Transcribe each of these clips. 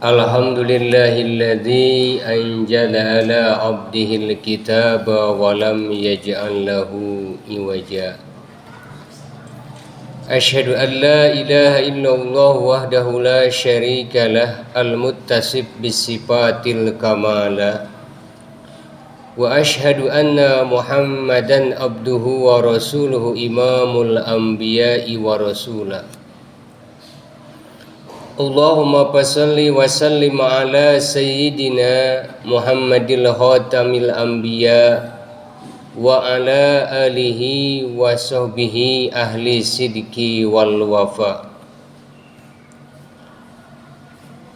Alhamdulillahilladzi anzala ala abdihil kitaba wa lam yaj'al lahu iwaja. Asyhadu an la ilaha illallah wahdahu la syarika lah al-muttasib bisifatil kamala. Wa asyhadu anna Muhammadan abduhu wa rasuluhu imamul anbiya'i wa rasulah. Allahumma fasalli wa sallim ala sayyidina Muhammadil khatamil anbiya wa ala alihi wa sahbihi ahli sidki wal wafa.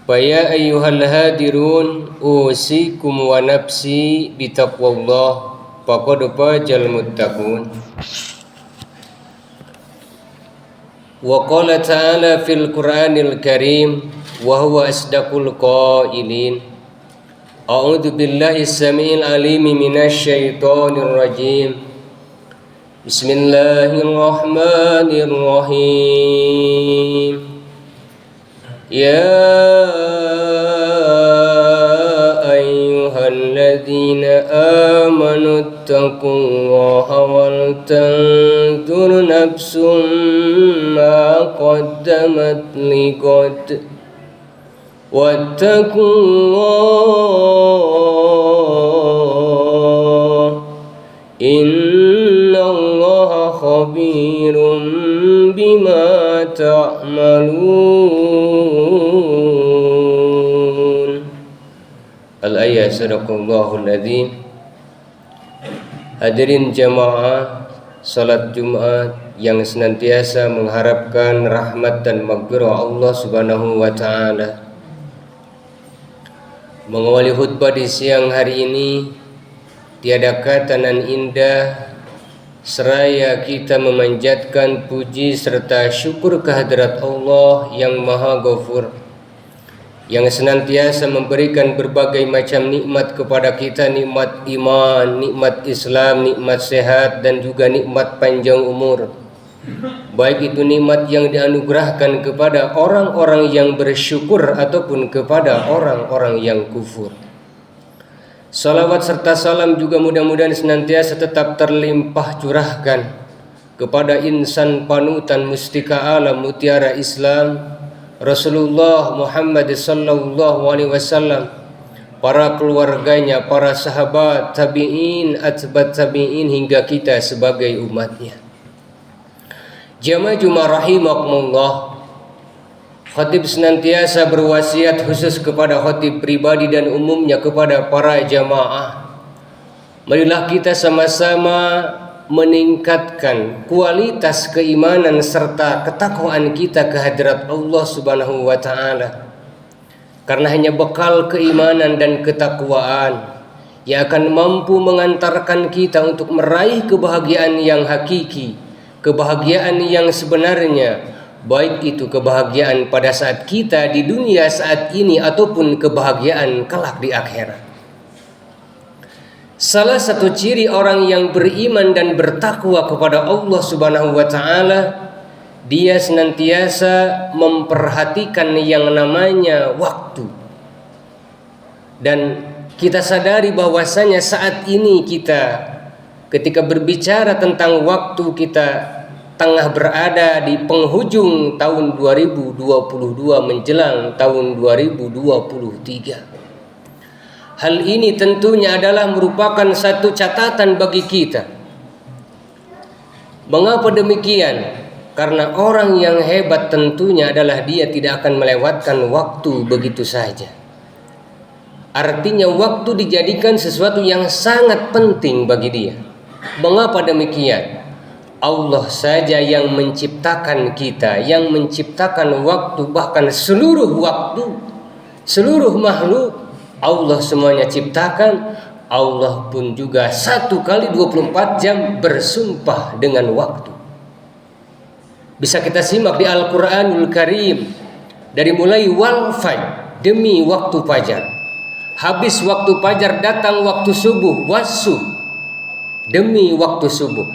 Faya ayyuhal hadirun usikum wa nafsi bitaqwallah faqad fajal muttaqun. Wa qala ta'ala fil Qur'anil Karim wa huwa asdaqul qailin. A'udzu billahi samiil alim minasy syaithanir rajim. Bismillahirrahmanirrahim. Ya ayyuhalladzina amanu taqullaha wal tanzur nafsum ma qaddamat liqad wattaqullah innallaha khabirum bima ta'malun. Al-ayat sadaqallahul adzim. Hadirin jamaah salat Jumat yang senantiasa mengharapkan rahmat dan maghfirah Allah Subhanahu wa taala. Mengawali khutbah di siang hari ini, tiada kata nan indah seraya kita memanjatkan puji serta syukur kehadirat Allah yang Maha Ghafur, yang senantiasa memberikan berbagai macam nikmat kepada kita, nikmat iman, nikmat Islam, nikmat sehat, dan juga nikmat panjang umur. Baik itu nikmat yang dianugerahkan kepada orang-orang yang bersyukur ataupun kepada orang-orang yang kufur. Salawat serta salam juga mudah-mudahan senantiasa tetap terlimpah curahkan kepada insan panutan mustika alam mutiara Islam, Rasulullah Muhammad sallallahu alaihi wasallam, para keluarganya, para sahabat, tabi'in, atbat tabi'in, hingga kita sebagai umatnya. Jamaah Jumat rahimakumullah, khatib senantiasa berwasiat khusus kepada khatib pribadi dan umumnya kepada para jamaah. Marilah kita sama-sama meningkatkan kualitas keimanan serta ketakwaan kita kehadirat Allah Subhanahu wa taala. Karena hanya bekal keimanan dan ketakwaan yang akan mampu mengantarkan kita untuk meraih kebahagiaan yang hakiki, kebahagiaan yang sebenarnya, baik itu kebahagiaan pada saat kita di dunia saat ini ataupun kebahagiaan kelak di akhirat. Salah satu ciri orang yang beriman dan bertakwa kepada Allah Subhanahu wa taala, dia senantiasa memperhatikan yang namanya waktu. Dan kita sadari bahwasanya saat ini kita ketika berbicara tentang waktu, kita tengah berada di penghujung tahun 2022 menjelang tahun 2023. Hal ini tentunya adalah merupakan satu catatan bagi kita. Mengapa demikian? Karena orang yang hebat tentunya adalah dia tidak akan melewatkan waktu begitu saja. Artinya waktu dijadikan sesuatu yang sangat penting bagi dia. Mengapa demikian? Allah saja yang menciptakan kita, yang menciptakan waktu, bahkan seluruh waktu, seluruh makhluk Allah semuanya ciptakan. Allah pun juga 1 kali 24 jam bersumpah dengan waktu. Bisa kita simak di Al-Quranul Karim, dari mulai wal fajr, demi waktu fajar. Habis waktu fajar datang waktu subuh, wassuh, demi waktu subuh.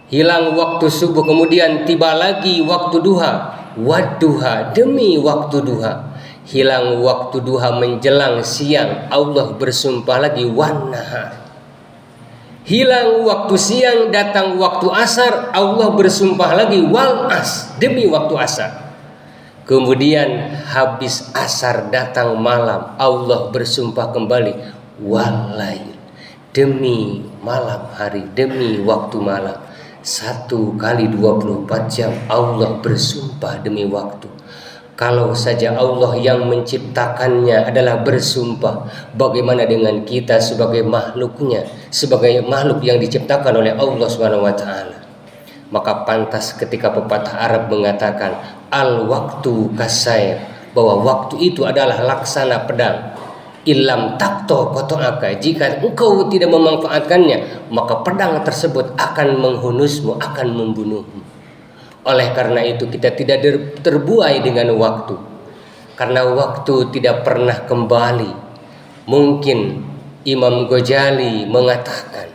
Hilang waktu subuh, kemudian tiba lagi waktu duha. wadduha, demi waktu duha. Hilang waktu duha menjelang siang, Allah bersumpah lagi wannahar. Hilang waktu siang, datang waktu asar, Allah bersumpah lagi wal as, demi waktu asar. Kemudian habis asar datang malam, Allah bersumpah kembali wal lail, demi malam hari, demi waktu malam. 1 kali 24 jam Allah bersumpah demi waktu. Kalau saja Allah yang menciptakannya adalah bersumpah, bagaimana dengan kita sebagai makhluknya, sebagai makhluk yang diciptakan oleh Allah Subhanahu wa taala. Maka pantas ketika pepatah Arab mengatakan al-waktu kasair, bahwa waktu itu adalah laksana pedang. Ilam takto kotoaka, jika engkau tidak memanfaatkannya, maka pedang tersebut akan menghunusmu, akan membunuhmu. Oleh karena itu kita tidak terbuai dengan waktu, karena waktu tidak pernah kembali. Mungkin Imam Ghazali mengatakan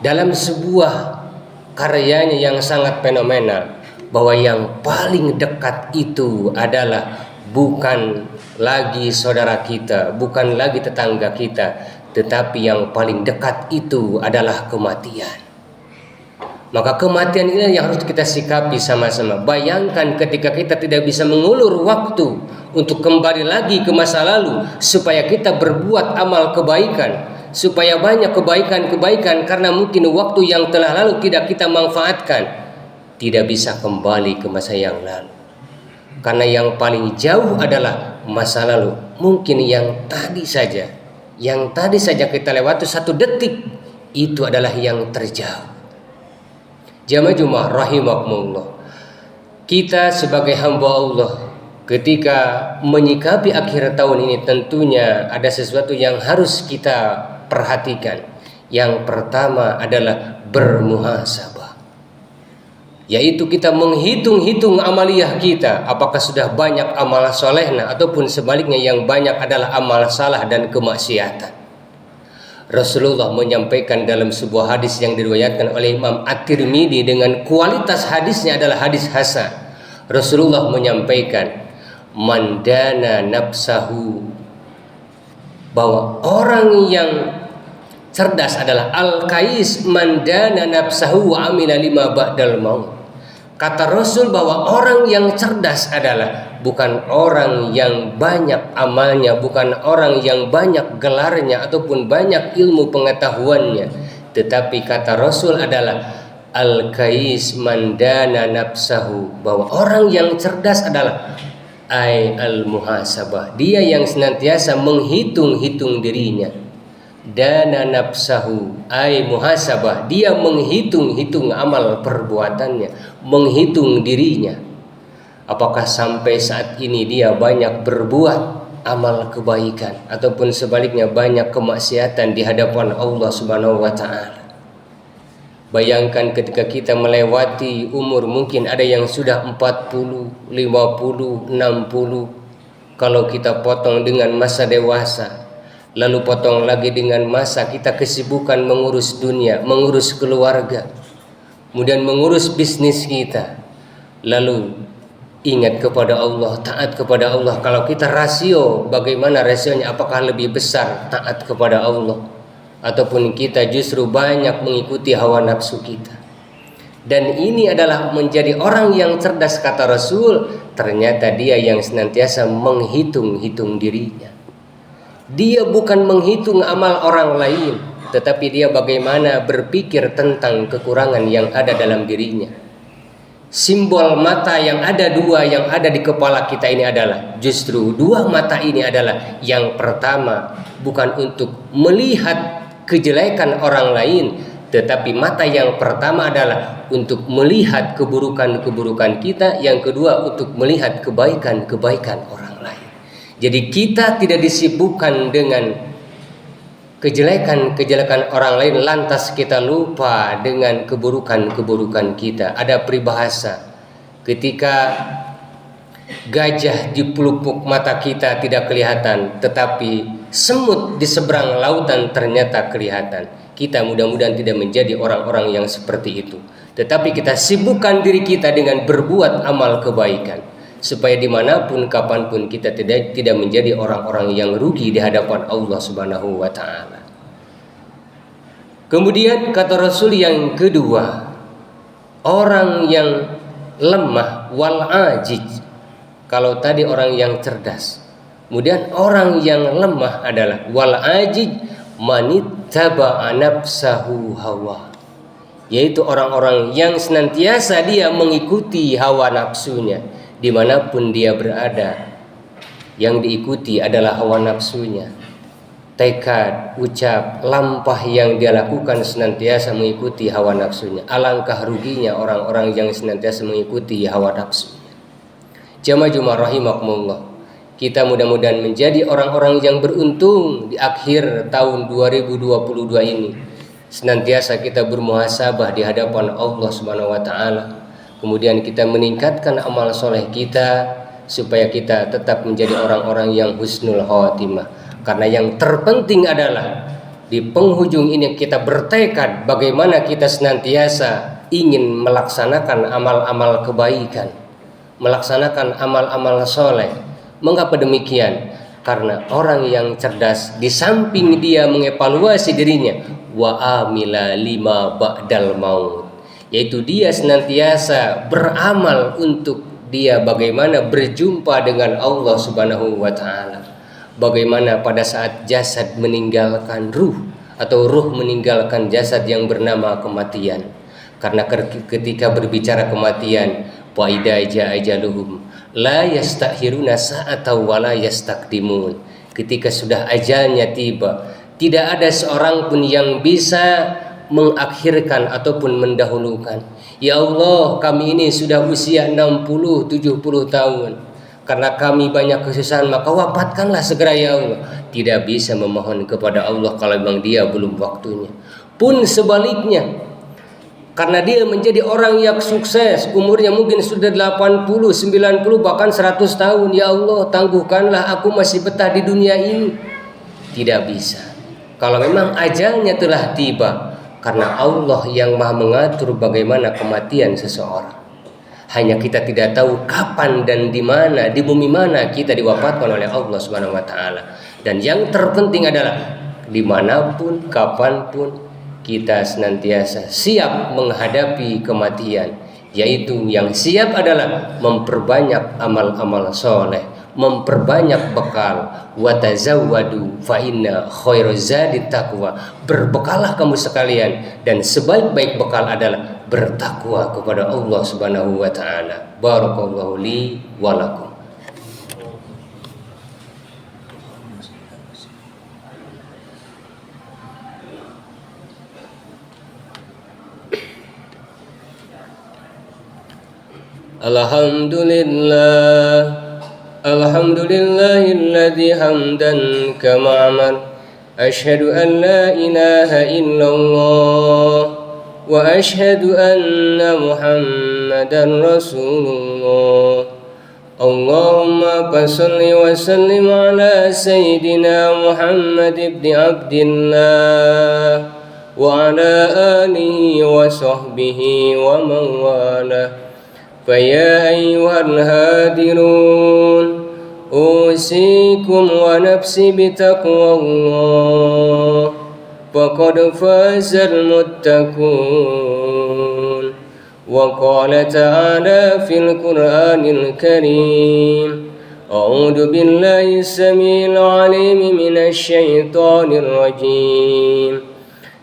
dalam sebuah karyanya yang sangat fenomenal, bahwa yang paling dekat itu adalah bukan lagi saudara kita, bukan lagi tetangga kita, tetapi yang paling dekat itu adalah kematian. Maka kematian ini yang harus kita sikapi sama-sama. Bayangkan ketika kita tidak bisa mengulur waktu untuk kembali lagi ke masa lalu, supaya kita berbuat amal kebaikan, supaya banyak kebaikan-kebaikan, karena mungkin waktu yang telah lalu tidak kita manfaatkan, tidak bisa kembali ke masa yang lalu. Karena yang paling jauh adalah masa lalu. Mungkin yang tadi saja kita lewati 1 detik, itu adalah yang terjauh. Jamaah Jumat rahimakumullah, kita sebagai hamba Allah ketika menyikapi akhir tahun ini tentunya ada sesuatu yang harus kita perhatikan. Yang pertama adalah bermuhasabah, yaitu kita menghitung-hitung amaliyah kita, apakah sudah banyak amal solehna ataupun sebaliknya yang banyak adalah amal salah dan kemaksiatan. Rasulullah menyampaikan dalam sebuah hadis yang diriwayatkan oleh Imam At-Tirmidzi dengan kualitas hadisnya adalah hadis hasan. Rasulullah menyampaikan mandana nafsahu, bahwa orang yang cerdas adalah al-kais mandana nafsahu wa amila lima ba'dal maut. Kata Rasul bahwa orang yang cerdas adalah bukan orang yang banyak amalnya, bukan orang yang banyak gelarnya ataupun banyak ilmu pengetahuannya, tetapi kata Rasul adalah al-kais mandana nafsahu, bahwa orang yang cerdas adalah al-muhasabah, dia yang senantiasa menghitung-hitung dirinya. Dana nafsahu muhasabah, dia menghitung-hitung amal perbuatannya, menghitung dirinya. Apakah sampai saat ini dia banyak berbuat amal kebaikan ataupun sebaliknya banyak kemaksiatan di hadapan Allah Subhanahu wa taala. Bayangkan ketika kita melewati umur, mungkin ada yang sudah 40, 50, 60. Kalau kita potong dengan masa dewasa, lalu potong lagi dengan masa kita kesibukan mengurus dunia, mengurus keluarga, kemudian mengurus bisnis kita, lalu ingat kepada Allah, taat kepada Allah. Kalau kita rasio, bagaimana rasionya? Apakah lebih besar taat kepada Allah, ataupun kita justru banyak mengikuti hawa nafsu kita? Dan ini adalah menjadi orang yang cerdas, kata Rasul, ternyata dia yang senantiasa menghitung-hitung dirinya. Dia bukan menghitung amal orang lain, tetapi dia bagaimana berpikir tentang kekurangan yang ada dalam dirinya. Simbol mata yang ada 2 yang ada di kepala kita ini adalah justru 2 mata ini adalah yang pertama bukan untuk melihat kejelekan orang lain, tetapi mata yang pertama adalah untuk melihat keburukan-keburukan kita, yang kedua untuk melihat kebaikan-kebaikan orang lain. Jadi kita tidak disibukkan dengan kejelekan-kejelekan orang lain, lantas kita lupa dengan keburukan-keburukan kita. Ada peribahasa, ketika gajah di pelupuk mata kita tidak kelihatan, tetapi semut di seberang lautan ternyata kelihatan. Kita mudah-mudahan tidak menjadi orang-orang yang seperti itu, tetapi kita sibukkan diri kita dengan berbuat amal kebaikan. supaya dimanapun kapanpun kita tidak menjadi orang-orang yang rugi di hadapan Allah Subhanahu wa taala. Kemudian kata Rasul yang kedua, orang yang lemah wal ajij. Kalau tadi orang yang cerdas, kemudian orang yang lemah adalah wal ajij manittaba nafsahu hawa, yaitu orang-orang yang senantiasa dia mengikuti hawa nafsunya dimanapun dia berada. Yang diikuti adalah hawa nafsunya, tekad, ucap, lampah yang dia lakukan senantiasa mengikuti hawa nafsunya. Alangkah ruginya orang-orang yang senantiasa mengikuti hawa nafsunya. Jamaah rahimakumullah, kita mudah-mudahan menjadi orang-orang yang beruntung di akhir tahun 2022 ini. Senantiasa kita bermuhasabah di hadapan Allah Subhanahu wa taala. Kemudian kita meningkatkan amal soleh kita supaya kita tetap menjadi orang-orang yang husnul khatimah. Karena yang terpenting adalah di penghujung ini kita bertekad bagaimana kita senantiasa ingin melaksanakan amal-amal kebaikan, melaksanakan amal-amal soleh. Mengapa demikian? Karena orang yang cerdas di samping dia mengevaluasi dirinya, wa amila lima ba'dal maut, yaitu dia senantiasa beramal untuk dia bagaimana berjumpa dengan Allah Subhanahu wa taala. Bagaimana pada saat jasad meninggalkan ruh atau ruh meninggalkan jasad yang bernama kematian. Karena ketika berbicara kematian, wa idza jaa ajaluhum la yastakhiruna sa'atan wa la yastaqdimun. Ketika sudah ajalnya tiba, tidak ada seorang pun yang bisa mengakhirkan ataupun mendahulukan. Ya Allah, kami ini sudah usia 60, 70 tahun. Karena kami banyak kesusahan, maka wafatkanlah segera ya Allah. Tidak bisa memohon kepada Allah kalau memang dia belum waktunya. Pun sebaliknya, karena dia menjadi orang yang sukses, umurnya mungkin sudah 80, 90, bahkan 100 tahun. Ya Allah, tangguhkanlah aku masih betah di dunia ini. Tidak bisa. Kalau memang ajalnya telah tiba, karena Allah yang maha mengatur bagaimana kematian seseorang. Hanya kita tidak tahu kapan dan di mana, di bumi mana kita diwafatkan oleh Allah Subhanahu wa taala. Dan yang terpenting adalah dimanapun, kapanpun kita senantiasa siap menghadapi kematian, yaitu yang siap adalah memperbanyak amal-amal soleh, memperbanyak bekal. Wa tazawwadu fa inna khairaz zadi taqwa. Berbekallah kamu sekalian, dan sebaik-baik bekal adalah bertakwa kepada Allah Subhanahu wa taala. Barakallahu li wa lakum. Alhamdulillahilladzi hamdan kama amar. Asyhadu an la ilaha illallah wa asyhadu anna Muhammadan Rasulullah. Allahumma fasholli wa sallim ala sayyidina Muhammad ibn Abdillah wa ala alihi wa sahbihi wa man walah. فيا أيها الهادرون أوصيكم ونفسي بتقوى الله فقد فاز المتقون. وقال تعالى في القرآن الكريم أعوذ بالله السميع العليم من الشيطان الرجيم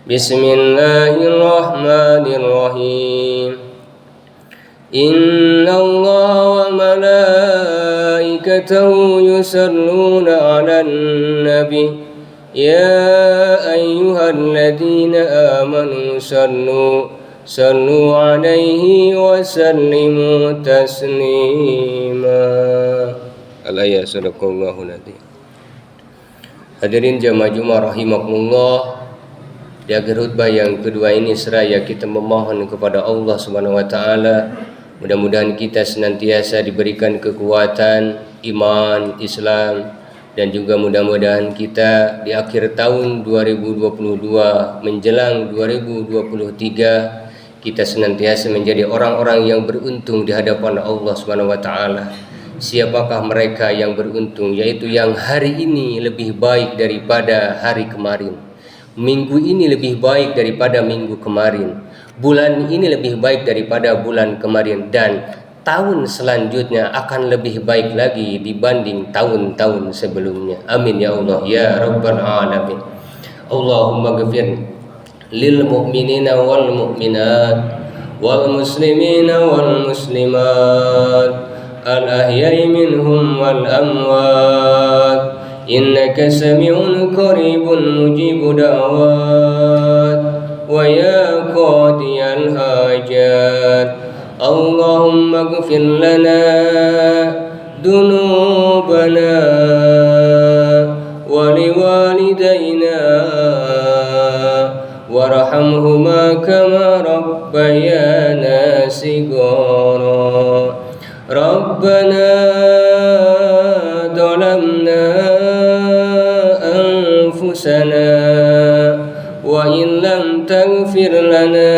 بسم الله الرحمن الرحيم. Inna Allah wa malaikatahu yusalluna 'alan nabi ya ayyuhalladzina amanu sallu 'alaihi wa sallimu taslima. Alaya sadaqallahu nabi. Hadirin jamaah Jumat rahimakumullah, di akhir khutbah yang kedua ini seraya kita memohon kepada Allah Subhanahu wa taala, mudah-mudahan kita senantiasa diberikan kekuatan iman Islam, dan juga mudah-mudahan kita di akhir tahun 2022 menjelang 2023 kita senantiasa menjadi orang-orang yang beruntung di hadapan Allah Subhanahu wa taala. siapakah mereka yang beruntung, yaitu yang hari ini lebih baik daripada hari kemarin, minggu ini lebih baik daripada minggu kemarin, bulan ini lebih baik daripada bulan kemarin, dan tahun selanjutnya akan lebih baik lagi dibanding tahun-tahun sebelumnya. Amin ya Allah ya Rabbal Alamin. Allahumma ghfir lil mu'minina wal mu'minat wal muslimina wal muslimat al ahya'i minhum wal amwat innaka sami'un qaribun mujibu da'wat wa ya qadiyal hajat Allahumma ighfir lana dunubana wa liwalidayna warhamhuma kama rabbayana sigara Rabbana zalamna anfusana wa in lam taghfir lana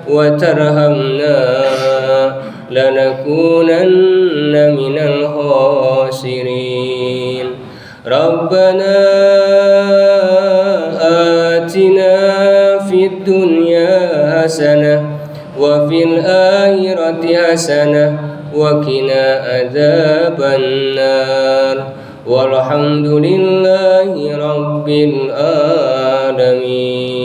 wa tarhamna lanakunanna minal khasirin Rabbana atina fid dunya hasanah wa fil akhirati hasanah wa qina adzaban nar walhamdulillahi rabbil alamin.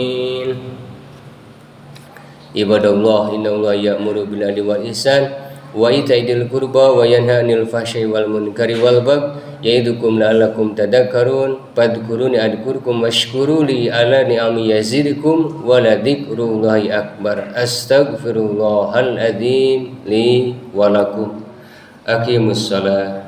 Ibadallah, innallaha ya'muru bil adli wal ihsan wa ita'i qurba wa yanha 'anil fahsya'i wal munkari wal baghi ya'idukum la'allakum tadhakkarun fadhkuruni adhkurkum washkuruli ala ni'ami yazidukum wa la dzikrullahi akbar. Astaghfirullahal adzim li wa lakum. Aqimus shalah.